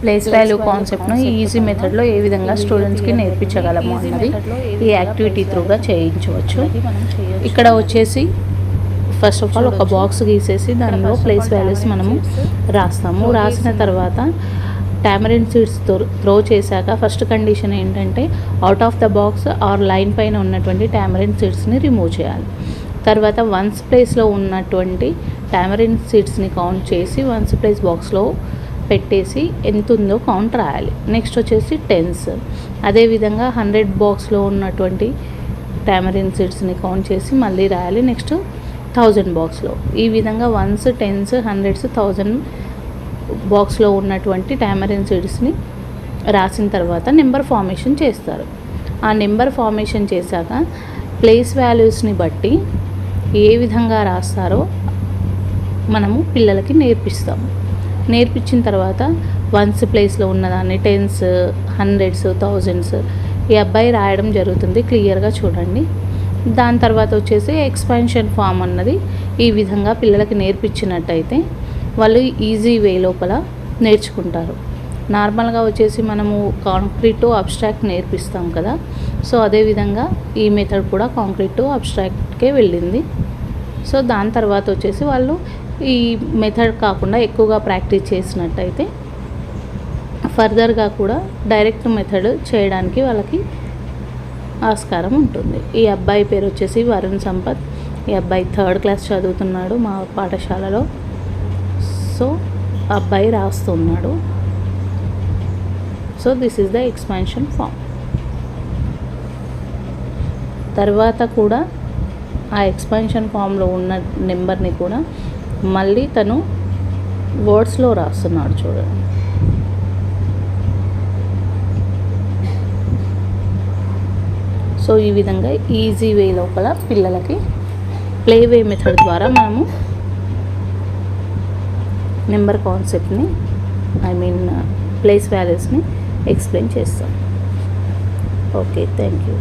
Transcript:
Place value కాన్సెప్ట్ను easy మెథడ్లో ఏ విధంగా స్టూడెంట్స్కి నేర్పించగలము అన్నది ఈ యాక్టివిటీ త్రూగా చేయించవచ్చు. ఇక్కడ వచ్చేసి ఫస్ట్ ఆఫ్ ఆల్ ఒక బాక్స్ గీసేసి దానిలో ప్లేస్ వాల్యూస్ మనము రాస్తాము. రాసిన తర్వాత టామరిన్ సీడ్స్ త్రో చేశాక ఫస్ట్ కండిషన్ ఏంటంటే out of the box or line పైన ఉన్నటువంటి టామరిన్ సీడ్స్ని రిమూవ్ చేయాలి. తర్వాత వన్స్ ప్లేస్లో ఉన్నటువంటి టామరిన్ సీడ్స్ని కౌంట్ చేసి వన్స్ ప్లేస్ బాక్స్లో పెట్టేసి ఎంత ఉందో కౌంట్ రాయాలి. నెక్స్ట్ వచ్చేసి టెన్స్, అదేవిధంగా 100 బాక్స్లో ఉన్నటువంటి టామరిన్ సీడ్స్ని కౌంట్ చేసి మళ్ళీ రాయాలి. నెక్స్ట్ 1000 బాక్స్లో, ఈ విధంగా వన్స్, టెన్స్, 100s, 1000 బాక్స్లో ఉన్నటువంటి టామరిన్ సీడ్స్ని రాసిన తర్వాత నెంబర్ ఫార్మేషన్ చేస్తారు. ఆ నెంబర్ ఫార్మేషన్ చేశాక ప్లేస్ వాల్యూస్ని బట్టి ఏ విధంగా రాస్తారో మనము పిల్లలకి నేర్పిస్తాము. నేర్పించిన తర్వాత వన్స్ ప్లేస్లో ఉన్నదాన్ని 10s, 100s, 1000s ఈ అబ్బాయి రాయడం జరుగుతుంది. క్లియర్గా చూడండి. దాని తర్వాత వచ్చేసి ఎక్స్పాన్షన్ ఫామ్ అన్నది ఈ విధంగా పిల్లలకి నేర్పించినట్టయితే వాళ్ళు ఈజీ వే లోపల నేర్చుకుంటారు. నార్మల్గా వచ్చేసి మనము కాంక్రీట్ టు అబ్స్ట్రాక్ట్ నేర్పిస్తాం కదా, సో అదేవిధంగా ఈ మెథడ్ కూడా కాంక్రీట్ టు అబ్స్ట్రాక్ట్కే వెళ్ళింది. సో దాని తర్వాత వచ్చేసి వాళ్ళు ఈ మెథడ్ కాకుండా ఎక్కువగా ప్రాక్టీస్ చేసినట్టయితే ఫర్దర్గా కూడా డైరెక్ట్ మెథడ్ చేయడానికి వాళ్ళకి ఆస్కారం ఉంటుంది. ఈ అబ్బాయి పేరు వచ్చేసి వరుణ్ సంపత్. ఈ అబ్బాయి 3rd క్లాస్ చదువుతున్నాడు మా పాఠశాలలో. సో అబ్బాయి రాస్తున్నాడు. So this is the expansion form. తర్వాత కూడా ఆ ఎక్స్పాన్షన్ ఫామ్లో ఉన్న నెంబర్ని కూడా మళ్ళీ తను వర్డ్స్లో రాస్తున్నాడు చూడండి. సో ఈ విధంగా ఈజీ వే లోపల పిల్లలకి ప్లే వే మెథడ్ ద్వారా మనము నెంబర్ కాన్సెప్ట్ని ప్లేస్ వాల్యూస్ని ఎక్స్ప్లెయిన్ చేస్తాం. Okay, thank you.